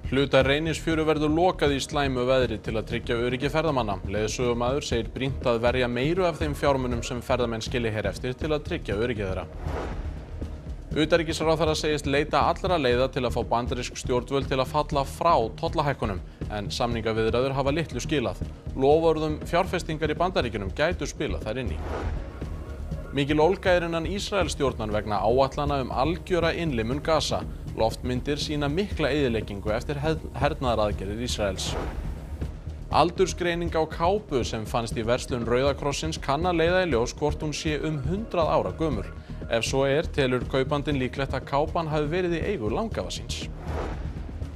Hluta Reynisfjöru verður lokað í slæmu veðri til að tryggja öryggi ferðamanna. Leiðsögumaður segir brýnt að verja meiru af þeim fjármunum sem ferðamenn skilja hér eftir til að tryggja öryggi þeirra. Utanríkisráðherra segist leita allra leiða til að fá bandarísk stjórnvöld til að falla frá tollahækkunum, en samningaviðræður hafa litlu skilað. Loforð fjárfestingar í Bandaríkjunum gætu spilað þar inn í. Mikil ólga innan Ísraelsstjórnar vegna áætlana algjöra innlimun Gaza. Loftmyndir sýna mikla eyðileggingu eftir hernaðaraðgerðir Ísraels. Aldursgreining á kápu sem fannst í verslun Rauða krossins kann að leiða í ljós hvort hún sé 100 ára gömul. Ef svo telur kaupandinn líklegt að kápan hafi verið í eigu langafa síns.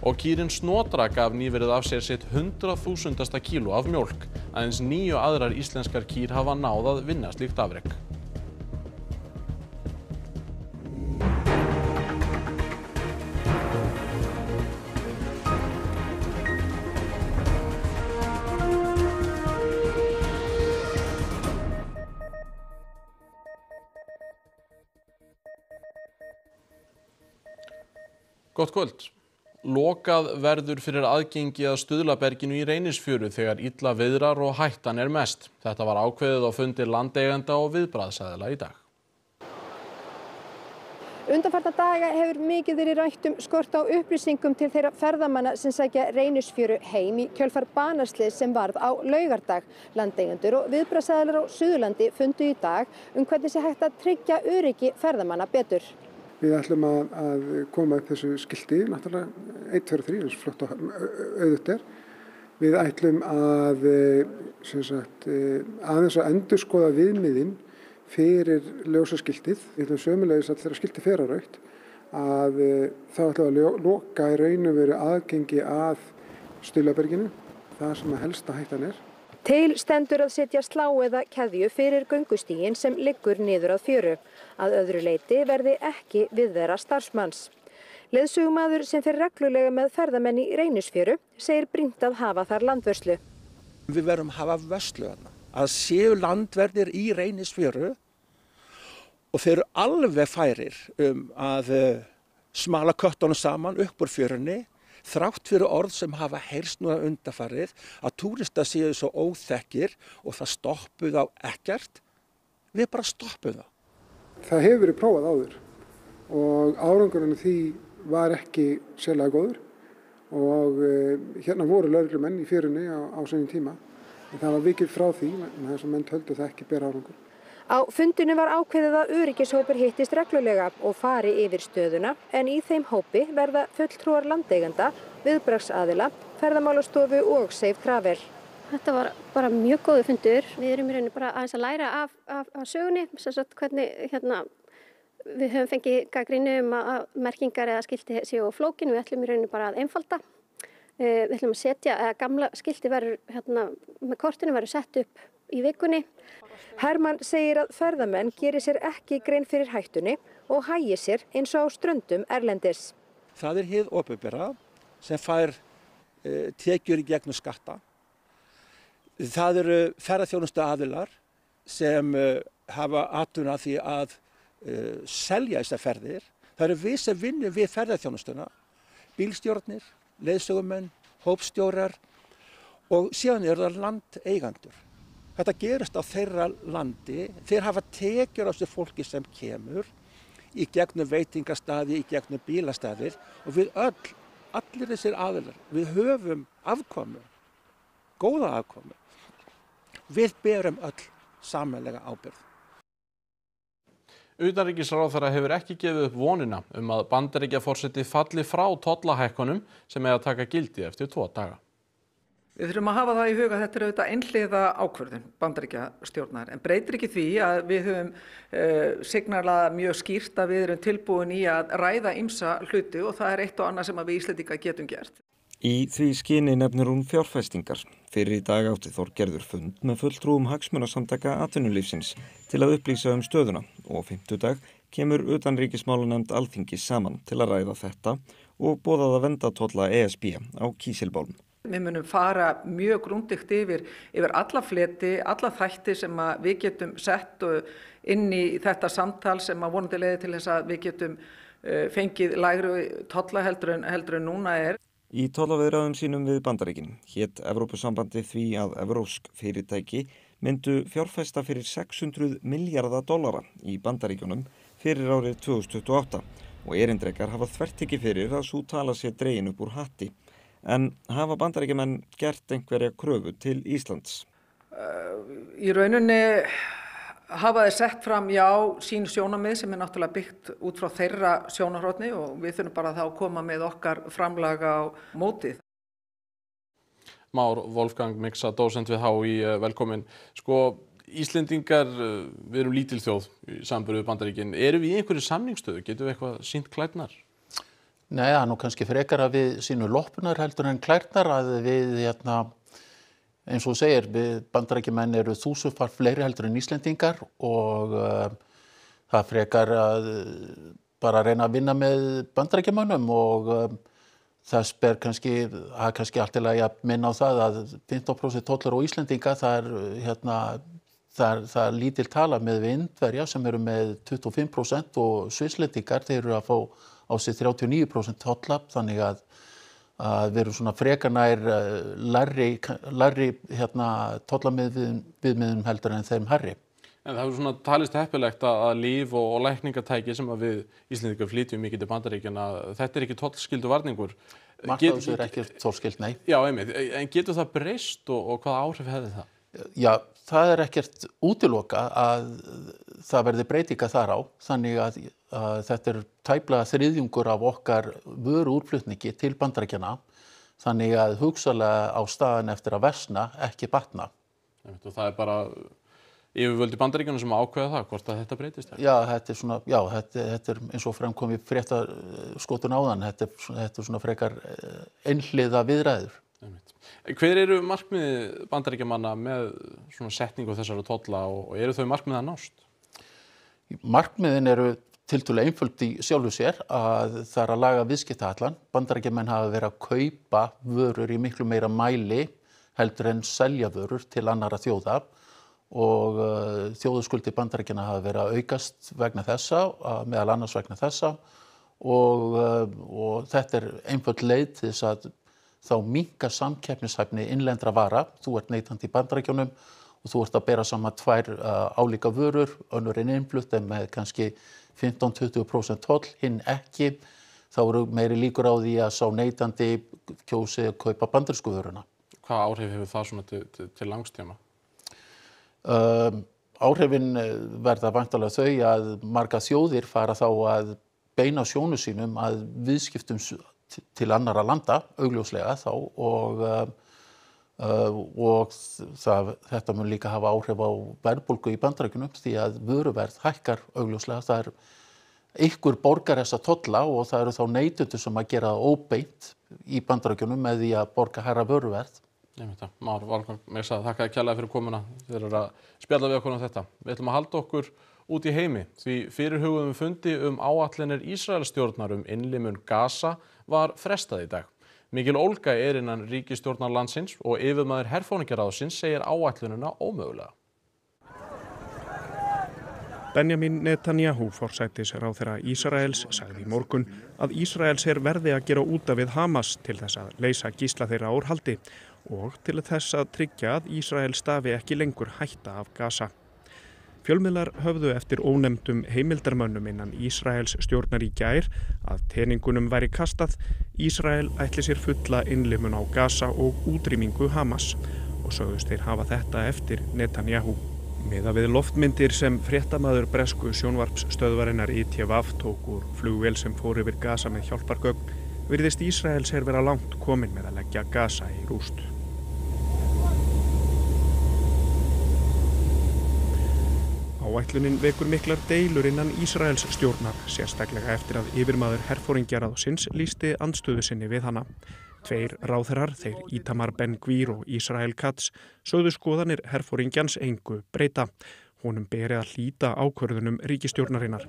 Og kýrin Snotra gaf nýverið af sér sitt 100.000. kíló af mjólk. Aðeins 9 aðrar íslenskar kýr hafa náð að vinna slíkt afrek. Gott kvöld. Lokað verður fyrir aðgengi að Stuðlaberginu í Reynisfjöru þegar illa viðrar og hættan mest. Þetta var ákveðið á fundi landeigenda og viðbragðsaðila í dag. Undanfarna daga hefur mikið verið rætt skort á upplýsingum til þeirra ferðamanna sem sækja Reynisfjöru heim í kjölfar banaslyss sem varð á laugardag. Landeigendur og viðbragðsaðilar á Suðurlandi fundu í dag hvernig sé hægt að tryggja öryggi ferðamanna betur. Við ætlum að koma upp þessu skilti, náttúrulega 1, 2, 3, eins flott og auðvitað er. Við ætlum að aðeins að endurskoða viðmiðin fyrir ljósaskiltið. Við ætlum sömulegis að þegar skiltið fer á rautt að þá ætlum að loka í raun og veru aðgengi að Stuðlaberginu, það sem að helsta hættan er. Til stendur að setja slá eða keðju fyrir göngustíginn sem liggur niður að fjöru. Að öðru leyti verði ekki viðvera starfsmanns. Leiðsögumaður sem fer reglulega með ferðamenn í Reynisfjöru segir brýnt að hafa þar landvörslu. Við verðum að hafa vörslu þarna. Að séu landverðir í Reynisfjöru og þeir eru alveg færir að smala köttunum saman upp úr fjörunni. Þrátt fyrir orð sem hafa heyrst nú undanfarið að túristar séu svo óþekkir og það stoppuð á ekkert, við bara stoppuð það. Það hefur verið prófað áður og árangurinn því var ekki sérlega góður og hérna voru lögreglumenn í fjörunni á sínum tíma. En það var vikið frá því, en þess að menn töldu það ekki bera árangur. Á fundinu var ákveðið að öryggishópur hittist reglulega og fari yfir stöðuna, en í þeim hópi verða fulltrúar landeigenda, viðbragðsaðila, ferðamálastofu og Safe Travel. Þetta var bara mjög góður fundur. Við erum í rauninni bara aðeins að læra af sögunni, sem sagt hvernig við höfum fengið gagnrýni að merkingar eða skilti séu á flókin. Við ætlum í rauninni bara að einfalda. Við ætlum að setja að gamla skilti með kortinu verður sett upp í vikunni. Hermann segir að ferðamenn geri sér ekki grein fyrir hættunni og hagi sér eins og á ströndum erlendis. Það hið opinbera sem fær tekjur í gegnum skatta. Það eru ferðaþjónustu aðilar sem hafa atvinnu af því að selja þessar ferðir. Það eru við sem vinnum við ferðaþjónustuna, bílstjórnir, leiðsögumenn, hópstjórar og síðan eru það landeigandur. Þetta gerist á þeirra landi, þeir hafa tekjur á þessu fólki sem kemur í gegnum veitingastaði, í gegnum bílastaðir og við allir þessir aðilar, við höfum afkomu, góða afkomu. Við berum öll sameiginlega ábyrgð. Utanríkisráðherra hefur ekki gefið upp vonina að Bandaríkjaforseti falli frá tollahækkunum sem eiga að taka gildi eftir 2 daga. Við þurfum að hafa það í huga að þetta auðvitað einhliða ákvörðun Bandaríkjastjórnar en breytir ekki því að við höfum signalað mjög skýrt að við erum tilbúin í að ræða ýmsa hluti og það eitt og annað sem við Íslendingar getum gert. Í því skyni nefnir hún fjárfestingar. Fyrir í dag átti Þorgerður fund með fulltrúum hagsmunasamtaka atvinnulífsins til að upplýsa stöðuna og á fimmtudag kemur utanríkismálanefnd Alþingis saman til að ræða þetta og boðað að vernda tolla ESB á kísilbálm. Við munum fara mjög grundigt yfir alla fleti, alla þætti sem við getum sett inn í þetta samtal sem vonandi leiðir til þess að við getum fengið lægri tolla heldur en núna er. Í tollaviðræðum sínum við Bandaríkin hét Evrópusambandið því að evrópsk fyrirtæki myndu fjárfesta fyrir $600 milljarða í Bandaríkjunum fyrir árið 2028 og erindrekar hafa þvert ekki fyrir að sú tala sé dregin upp úr hatti. En hafa Bandaríkjamenn gert einhverja kröfu til Íslands? Í rauninni hafa þeir sett fram sín sjónarmið sem náttúrulega byggt út frá þeirra sjónarhorni og við þurfum bara þá að koma með okkar framlag á mótið. Már Wolfgang Miksa, dósent við HÍ, velkomin. Íslendingar, við erum lítil þjóð í samanburði við Bandaríkin. Erum við í einhverju samningsstöðu? Getum við eitthvað sýnt klærnar? Nei, það nú kannski frekar að við sýnum loppunar heldur en klærnar að við eins og þú segir, við Bandaríkjamenn eru 1000-falt fleiri heldur en Íslendingar og það frekar að bara reyna að vinna með Bandaríkjamönnum og þess ber kannski allt til að minna á það að 15% tollar á Íslendinga, það er lítil tala með við Indverja sem eru með 25% og Svisslendingar, þeir eru að fá á sig 39% tolla, þannig að við erum svona frekar nær lægri tollamiðum heldur en þeim hærri. En það hefur svona talist heppilegt að lyf og lækningatæki sem að við Íslendingar flytjum mikið til Bandaríkjanna, þetta ekki tollskyldu varningur. Margt af þessu ekki tollskyld, nei. Já, einmitt. En getur það breyst og hvaða áhrif hefði það? Já, það ekkert útilokað að það verði breytinga þar á, þannig að þetta tæplega þriðjungur af okkar vöruútflutningi til Bandaríkjanna, þannig að hugsanlega á staðan eftir að versna ekki batna. Og það bara yfirvöld í Bandaríkjunum sem ákveða það, hvort að þetta breytist? Já, þetta eins og framkom í fréttaskotun áðan, þetta svona frekar einhliða viðræður. Hver eru markmiði Bandaríkjamanna með svona setningu þessara tolla og eru þau markmið að nást? Markmiðin eru tiltölulega einföld í sjálfu sér að það er að laga viðskiptahallann. Bandaríkjamenn hafa verið að kaupa vörur í miklu meira mæli heldur en selja vörur til annarra þjóða og þjóðarskuldir Bandaríkjanna hafa verið að aukast vegna þessa, meðal annars vegna þessa og þetta einföld leið til þess að þá minnka samkeppnishæfni innlendra vara. Þú ert neytandi í Bandaríkjunum og þú ert að bera saman tvær álíka vörur, önnur en innflutt en með kannski 15-20% toll, hinn ekki, þá eru meiri líkur á því að sá neytandi kjósi að kaupa bandarísku vöruna. Hvaða áhrif hefur það svona til langstíma? Áhrifin verða væntanlega þau að margar þjóðir fara þá að beina sjónu sínum að viðskiptum til annarra landa, augljóslega þá og þetta mun líka hafa áhrif á verðbólgu í Bandaríkjunum því að vöruverð hækkar augljóslega. Það einhver borgar þessa tolla og það eru þá neytendur sem að gera það óbeint í Bandaríkjunum með því að borga hærra vöruverð. Már Wolfgang Miksa, þakka þér kærlega fyrir komuna. Þið eru að spjalla við okkur um þetta. Við ætlum að halda okkur út í heimi því fyrirhuguðum fundi áætlanir Ísraelsstjórnar innlimun Gaza var frestað í dag. Mikil ólga innan ríkisstjórnar landsins og yfirmaður herforingjaráðsins segir áætlunina ómögulega. Benjamin Netanyahu, forsætisráðherra Ísraels, sagði í morgun að Ísraelsher verði að gera út af við Hamas til þess að leysa gísla þeirra úr haldi og til þess að tryggja að Ísrael stafi ekki lengur hætta af Gaza. Fjölmiðlar höfðu eftir ónefndum heimildarmönnum innan Ísraels stjórnar í gær að teningunum væri kastað, Ísrael ætli sér fulla innlimun á Gaza og útrýmingu Hamas og sögðust þeir hafa þetta eftir Netanyahu. Miðað við loftmyndir sem fréttamaður bresku sjónvarpsstöðvarinnar ITV tók úr flugvél sem fór yfir Gaza með hjálpargögn, virðist Ísraelsher vera langt komin með að leggja Gaza í rúst. Áætlunin vekur miklar deilur innan Ísraels stjórnar, sérstaklega eftir að yfirmaður herforingjaráðsins lýsti andstöðu sinni við hana. 2 ráðherrar, þeir Itamar Ben-Gvir og Israel Katz, sögðu skoðanir herforingjans engu breyta. Honum beri að hlíta ákvörðunum ríkisstjórnarinnar.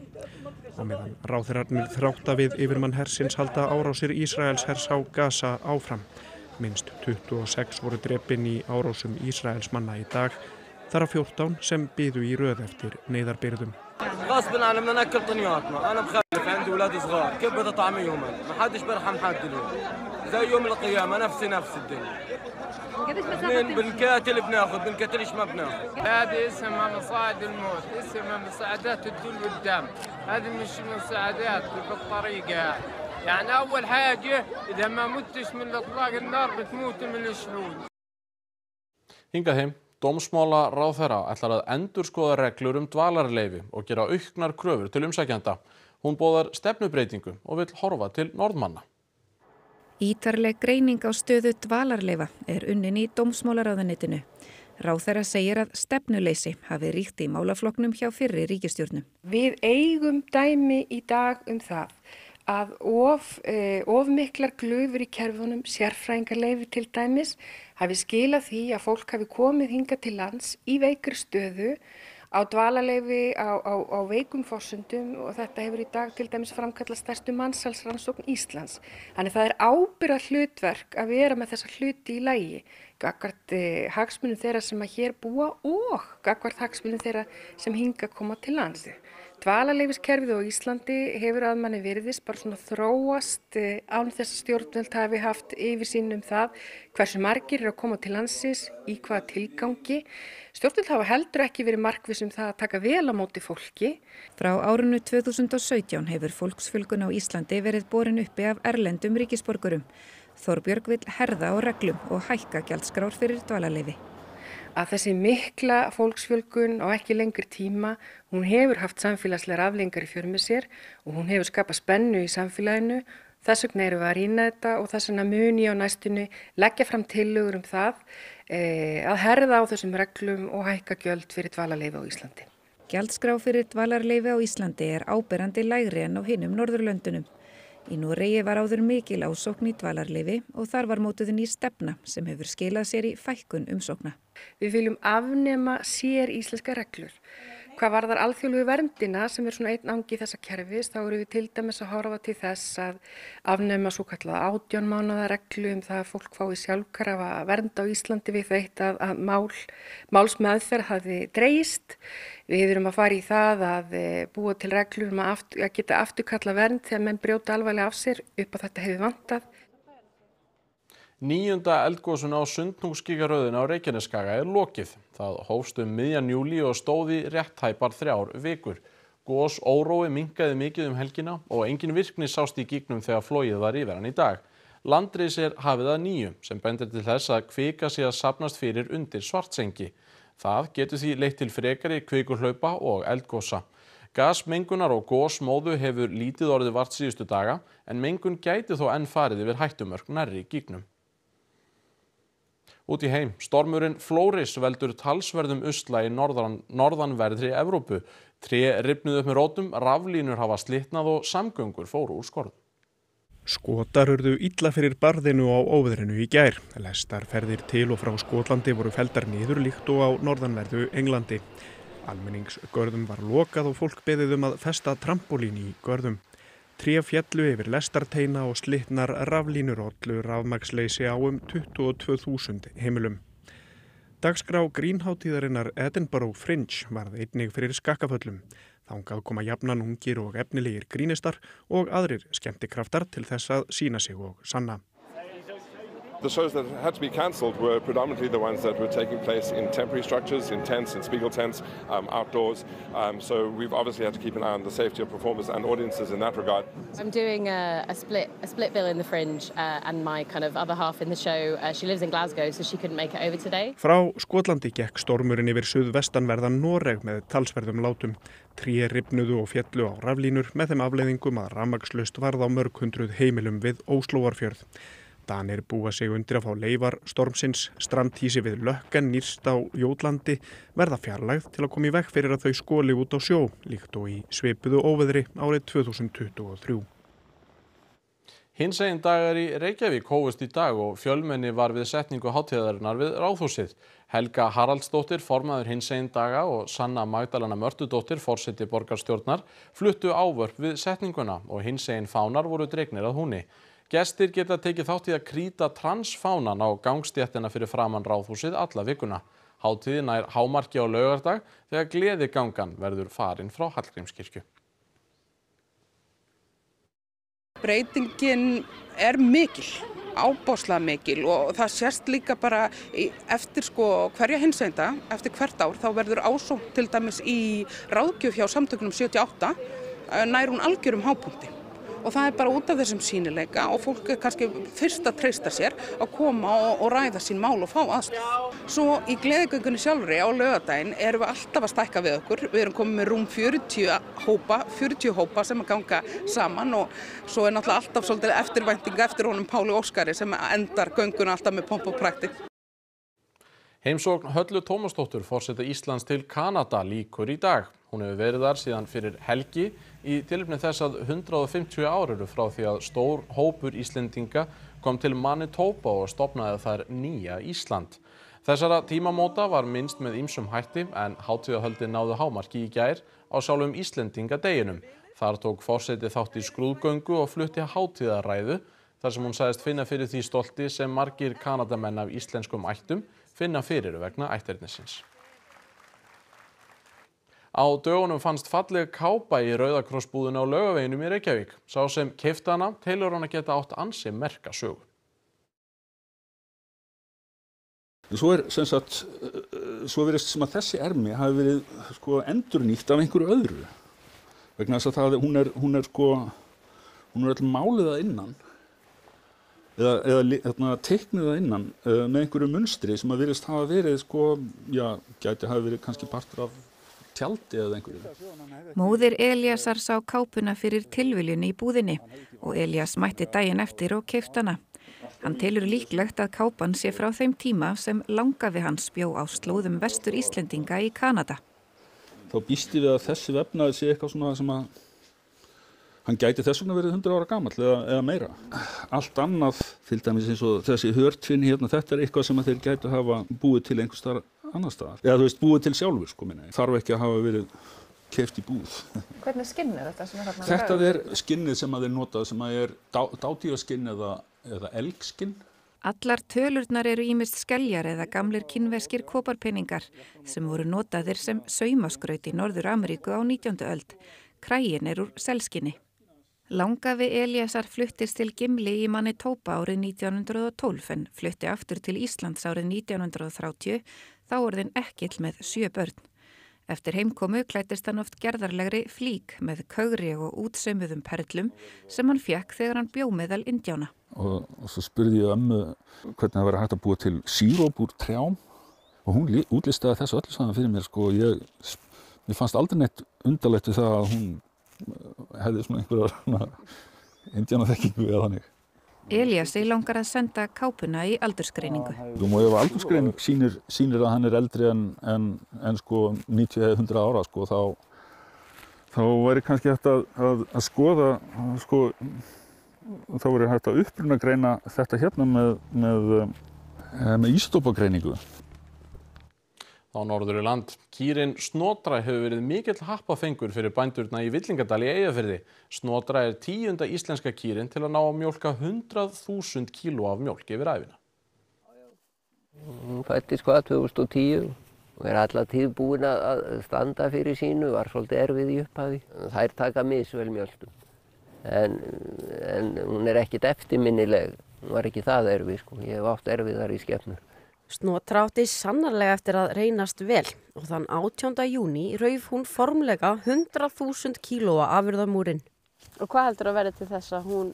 Á meðan ráðherrarnir þrátta við yfirmann hersins halda árásir Ísraels hers á Gaza áfram. Minnst 26 voru drepin í árásum Ísraels manna í dag. Þar af 14 sem biðu í röð eftir neyðarbirgðum. غصبا عننا بدنا ناكل طنياتنا، انا مخلف عندي اولاد صغار، كيف بدي اطعميهم؟ ما حدش بيرحم حد اليوم. زي يوم القيامه نفس الدنيا. بنقاتل بناخذ، بنقاتلش ما بناخذ. هذه اسمها مصاعد الموت، اسمها مساعدات الدول والدم. هذه مش مساعدات بالطريقه، يعني اول حاجه اذا ما متش من اطلاق النار بتموت من الشلول. Hingað heim, dómsmálaráðherra ætlar að endurskoða reglur dvalarleyfi og gera auknar kröfur til umsækjenda. Hún boðar stefnubreitingu og vill horfa til Norðmanna. Ítarleg greining á stöðu dvalarleyfa unnin í dómsmálaráðuneytinu. Ráðherra segir að stefnuleysi hafi ríkt í málaflokknum hjá fyrri ríkisstjórnum. Við eigum dæmi í dag það að of miklar glufur í kerfunum, sérfræðingarleyfi til dæmis, hafi skilað því að fólk hafi komið hingað til lands í veikri stöðu á dvalarleyfi á veikum forsendum og þetta hefur í dag til dæmis framkallað stærstu mansalsrannsókn Íslands. Þannig það ábyrgðar hlutverk að vera með þessa hluti í lagi, gagnvart hagsmunum þeirra sem að hér búa og gagnvart hagsmunum þeirra sem hingað koma til lands. Dvalarleyfiskerfið á Íslandi hefur að manni virðist bara svona þróast án þess að stjórnvöld hafi haft yfirsýn það hversu margir eru að koma til landsins, í hvaða tilgangi. Stjórnvöld hafa heldur ekki verið markviss það að taka vel á móti fólki. Frá árinu 2017 hefur fólksfjölgun á Íslandi verið borin uppi af erlendum ríkisborgurum. Þorbjörg vill herða á reglum og hækka gjaldskrár fyrir dvalarleyfi. Að þessi mikla fólksfjölgun á ekki lengri tíma, hún hefur haft samfélagslegar afleiðingar í för með sér og hún hefur skapað spennu í samfélaginu. Þess vegna erum við að rýna þetta og þess vegna mun ég á næstunni leggja fram tillögur það að herða á þessum reglum og hækka gjöld fyrir dvalarleyfi á Íslandi. Gjaldskrá fyrir dvalarleyfi á Íslandi áberandi lægri en á hinum Norðurlöndunum. Í Noregi var áður mikil ásókn í dvalarleyfi og þar var mótuð ný stefna sem hefur skilað sér í fækkun umsókna. Við viljum afnema sér íslenska reglur. Hvað varðar alþjóðlegu verndina sem svona einn angi þessa kerfis, þá erum við til dæmis að horfa til þess að afnema svokallaða 18 mánaða reglu það að fólk fái sjálfkrafa vernd á Íslandi við þeitt að málsmeðferð hafi dregist. Við erum að fara í það að búa til reglur að geta afturkalla vernd þegar menn brjóta alvarlega af sér upp að þetta hefur vantað. 9. eldgosun á Sundhnúksgígaröðina á Reykjanesskaga lokið. Það hófst miðjan júlí og stóð í rétt tæpar 3 vikur. Gosórói minnkaði mikið helgina og engin virkni sást í gígnum þegar flogið var yfir hann í dag. Landris hafið að nýju sem bendir til þess að kvika sé að safnast fyrir undir Svartsengi. Það getur því leitt til frekari kvikuhlaupa og eldgosa. Gasmengunar og gosmóðu hefur lítið orðið vart síðustu daga en mengun gæti þó enn farið yfir hættumörk nærri gígnum. Út í heim, stormurinn Flóris veldur talsverðum usla í norðanverðri Evrópu. Tré rifnuðu upp með rótum, raflínur hafa slitnað og samgöngur fóru úr skorðum. Skotar urðu illa fyrir barðinu á óveðrinu í gær. Lestarferðir til og frá Skotlandi voru felldar niður líkt og á norðanverðu Englandi. Almenningsgörðum var lokað og fólk beðið að festa trampólín í görðum. Tré féllu yfir lestarteina og slitnar raflínur ollu rafmagnsleysi á 22.000 heimilum. Dagskrá grínhátíðarinnar Edinburgh Fringe varð einnig fyrir skakkaföllum. Þangað koma jafnan ungir og efnilegir grínistar og aðrir skemmtikraftar til þess að sýna sig og sanna. The shows that had to be cancelled were predominantly the ones that were taking place in temporary structures, in tents, in Spiegel tents, outdoors. So we've obviously had to keep an eye on the safety of performers and audiences in that regard. I'm doing a split bill in the Fringe and my kind of other half in the show. She lives in Glasgow, so she couldn't make it over today. Frá Skotlandi gekk stormurinn yfir suðvestanverðan Noreg með talsverðum látum. Tré rifnuðu og féllu á raflínur með þeim afleiðingum að rafmagnslaust varð á mörg hundruð heimilum við Óslóarfjörð. Danir búa sig undir að fá leifar stormsins. Strandhýsi við Lökken nýrst á Jótlandi verða fjarlægð til að koma í veg fyrir að þau skoli út á sjó, líkt og í svipuðu óveðri árið 2023. Hinsegin dagar í Reykjavík hófust í dag og fjölmenni var við setningu hátíðarinnar við Ráðhúsið. Helga Haraldsdóttir, formaður hinsegin daga og Sanna Magdalena Mörtudóttir, forseti borgarstjórnar, fluttu ávörp við setninguna og hinsegin fánar voru dregnir að húni. Gestir geta tekið þátt í að krýta transfánan á gangstéttina fyrir framan Ráðhúsið alla vikuna. Hátíðin nær hámarki á laugardag þegar gleðigangan verður farin frá Hallgrímskirkju. Breytingin mikil, ábáslega mikil og það sést líka bara eftir hverja hinsegunda, eftir hvert ár þá verður ásókn til dæmis í ráðgjöf hjá samtökunum 78 nær hún algjörum hápunkti. Og það bara út af þessum sýnileika og fólk kannski fyrst að treysta sér að koma og ræða sín mál og fá aðstoð. Svo í gleðigöngunni sjálfri á laugardaginn erum við alltaf að stækka við okkur. Við erum komið með rúm 40 hópa sem að ganga saman og svo náttúrulega alltaf svolítið eftirvæntinga eftir honum Páli Óskari sem endar gönguna alltaf með pomp og prakti. Heimsókn Höllu Tómasdóttur forseta Íslands til Kanada lýkur í dag. Hún hefur verið þar síðan fyrir helgi í tilefni þess að 150 ár eru frá því að stór hópur Íslendinga kom til Manitoba og stofnaði þar nýja Ísland. Þessara tímamóta var minnst með ýmsum hætti en hátíðahöldin náðu hámarki í gær á sjálfum Íslendingadeginum. Þar tók forseti þátt í skrúðgöngu og flutti hátíðaræðu þar sem hún sagðist finna fyrir því stolti sem margir Kanadamenn af íslenskum ættum finna fyrir vegna ætternisins. Á dögunum fannst falleg kápa í Rauða krossbúðinni á Laugaveginum í Reykjavík. Sá sem keypti hana telur hana geta átt ansi merka sögu. Svo virðist sem að þessi ermi hafi verið endurnýtt af einhverju öðru. Vegna þess að hún er öll málið að innan. Eða teiknuð að innan með einhverju munstri sem að virðist hafa verið gæti hafa verið kannski partur af tjaldi eða einhverju. Móðir Elíasar sá kápuna fyrir tilviljun í búðinni og Elías mætti daginn eftir og keypti hana. Hann telur líklegt að kápan sé frá þeim tíma sem langafi hans bjó á slóðum Vestur Íslendinga í Kanada. Þá býsti við að þessi vefnaði sé eitthvað svona sem að hann gæti þess vegna verið 100 ára gamall eða meira. Allt annað, til dæmis eins og þessi hörtvinn hérna, þetta er eitthvað sem að þeir gætu hafa búið til einhvers staðar annar staðar. Eða búið til sjálfur, Þarf ekki að hafa verið keypt í búð. Hvernig skinn er þetta sem er þarna? Þetta er skinnið sem að þeir nota, sem að er dádýraskinn eða elgskinn. Allar tölurnar eru ýmist skeljar eða gamlir kínverskir koparpeningar sem voru notaðir sem saumaskraut í Norður-Ameríku á 19. öld. Kraginn er úr selskinni. Langafi Elíasar fluttist til Gimli í Manitoba árið 1912 en flutti aftur til Íslands árið 1930, þá orðinn ekkill með 7 börn. Eftir heimkomu klæddist hann oft gerðarlegri flík með kögri og útsaumuðum perlum sem hann fékk þegar hann bjó meðal indjána. Og svo spurði ég ömmu hvernig það væri hægt að búa til síróp úr trjám og hún útlistaði þessu öllu saman fyrir mér. Mér fannst aldrei neitt undarlegt við það að hún hefði svona einhverjar indjánaþekkingu eða þannig. Elíasi langar að senda kápuna í aldursgreiningu. Og ef aldursgreining sýnir að hann er eldri en 90 eða 100 ára, þá væri kannski hægt að skoða, þá væri hægt að upprunagreina þetta hérna með ístópagreiningu. Á norðuri land. Kýrin Snotra hefur verið mikill happafengur fyrir bændurna í Villingadal í Eyjafirði. Snotra er 10. íslenska kýrin til að ná að mjólka 100.000 kíló af mjólk yfir ævina. Hún fæddist 2010 og er alla tíð búin að standa fyrir sínu, var svolítið erfið í upphafi. Þær taka misvel mjöltum. En hún er ekkit eftirminnileg, hún var ekki það erfið, Ég hef átt erfiðar í skepnur. Snotra átti sannarlega eftir að reynast vel og þann 18. júní rauf hún formlega 100.000 kílóa afurðamúrin. Og hvað heldur að verði til þess að hún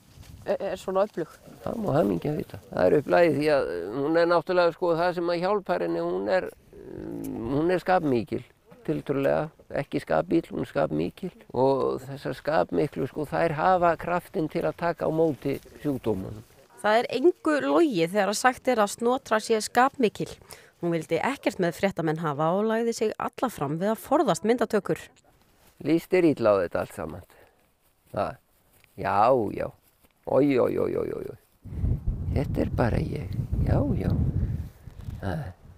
er svona öflug? Það má hamingja vita. Það er upplægið því að hún er náttúrulega það sem að hjálpar henni, hún er skapmikil, tiltölulega, ekki skapbíll, hún er skapmikil og þessar skapmiklu þær hafa kraftinn til að taka á móti sjúkdómunum. Það er engu logið þegar að sagt er að Snotra sé skapmikil. Hún vildi ekkert með fréttamenn hafa og lagði sig alla fram við að forðast myndatökur. Líst þér illa á þetta allt saman? Já. Oj. Þetta er bara ég. Já.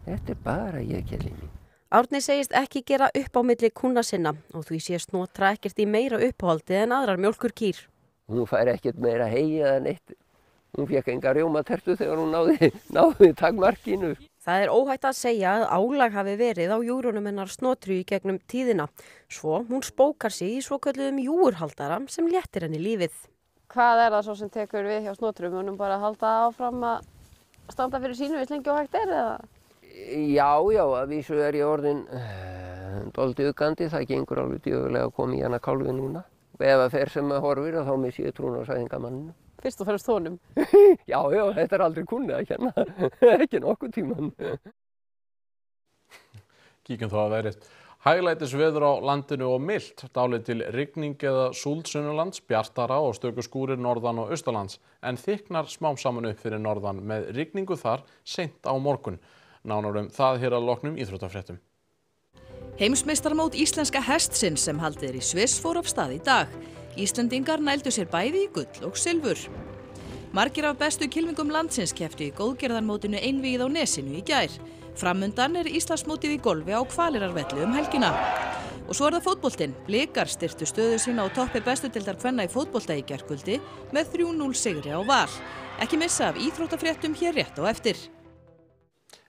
Þetta er bara ég, Kjellin mín. Árni segist ekki gera upp á milli kúnna sinna og því sé Snotra ekkert í meira uppáhaldi en aðrar mjólkurkýr. Hún fær ekkert meira heyja en eitt. Hún fékk enga rjómatertu þegar hún náði takmarkinu. Það er óhætt að segja að álag hafi verið á júrunum hennar Snotru í gegnum tíðina. Svo hún spókar sig í svokölluðum júurhaldara sem léttir henni lífið. Hvað er það svo sem tekur við hjá Snotru? Munum bara halda áfram að standa fyrir sínu eins lengi og hægt er eða? Já, að vísu er ég orðin dálítið uggandi. Það gengur alveg djöfulega að koma í hana kálfi núna. Ef það fer sem horfir þá missi ég trúna á sæðingamanninu. Fyrst og fremst honum. Já, þetta er aldrei kunnið að kenna, ekki nokkuð tíman. Kíkjum þá að veðrið. Hæglætis veður á landinu og milt, dálítil rigning eða súld sunnanlands, bjartara og stöku skúrir norðan og austalands, en þykknar smám saman upp fyrir norðan með rigningu þar seint á morgun. Nánar það hér að loknum íþróttafréttum. Heimsmeistarmót íslenska hestsins sem haldið í Sviss fór af stað í dag. Íslendingar nældu sér bæði í gull og silfur. Margir af bestu kylfingum landsins kepptu í góðgerðarmótinu Einvígið á Nesinu í gær. Framundan er Íslandsmótið í golfi á Hvaleyrarvelli helgina. Og svo er það fótboltinn. Blikar styrktu stöðu sína á toppi bestu deildar kvenna í fótbolta í gærkvöldi með 3-0 sigri á Val. Ekki missa af íþróttafréttum hér rétt á eftir.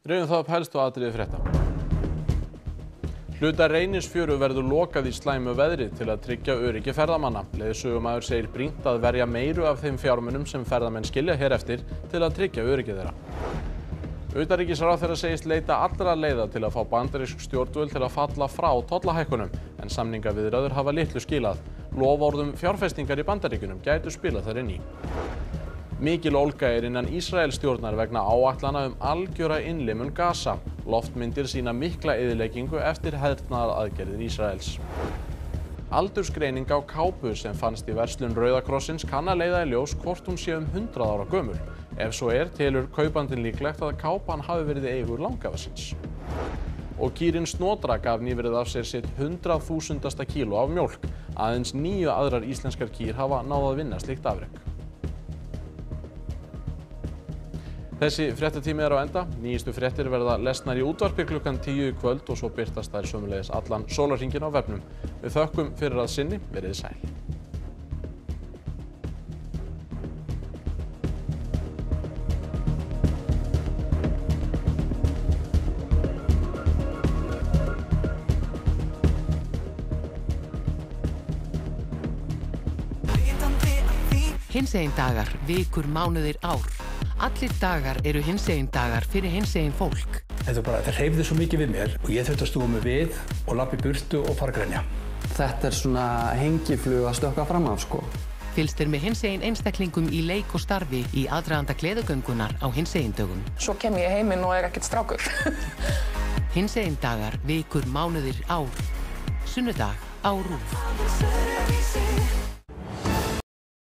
Rauðum það upp helstu atriði frétta. Hluta Reynisfjöru verður lokað í slæmu veðri til að tryggja öryggi ferðamanna. Leiðsögumaður segir brýnt að verja meiru af þeim fjármunum sem ferðamenn skilja hér eftir til að tryggja öryggi þeirra. Utanríkisráðherra segist leita allra leiða til að fá bandarísk stjórnvöld til að falla frá tollahækkunum, en samningaviðræður hafa litlu skilað. Loforð fjárfestingar í Bandaríkjunum gætu spilað þar inn í. Mikil ólga er innan Ísraelsstjórnar vegna áætlana algjöra innlimun Gaza. Loftmyndir sýna mikla eyðileggingu eftir hernaðaraðgerðir Ísraels. Aldursgreining á kápu sem fannst í verslun Rauða krossins kann að leiða í ljós hvort hún sé 100 ára gömul. Ef svo er, telur kaupandinn líklegt að kápan hafi verið í eigu langafarsins. Og kýrin Snotra gaf nýverið af sér sitt 100.000. kíló af mjólk. Aðeins 9 aðrar íslenskar kýr hafa náð að vinna slíkt afrek. Þessi fréttatími er á enda. Nýjustu fréttir verða lesnar í útvarpi klukkan 10 í kvöld og svo birtast þær sömuleiðis allan sólarhringinn á vefnum. Við þökkum fyrir að sinni, verið sæl. Hinsegin dagar, vikur, mánuðir, ár. Allir dagar eru hinsegin dagar fyrir hinsegin fólk. Það hreyfði svo mikið við mér og ég þurfti að snúa mig við og labba í burtu og fara að grenja. Þetta er svona hengiflug að stökkva fram af, sko. Fylgst með hinsegin einstaklingum í leik og starfi í aðdraganda gleðigöngunar á hinsegin dögum. Svo kem ég heiminn og er ekkert strákur. Hinsegin dagar, vikur, mánuðir, ár. Sunnudag á RÚV.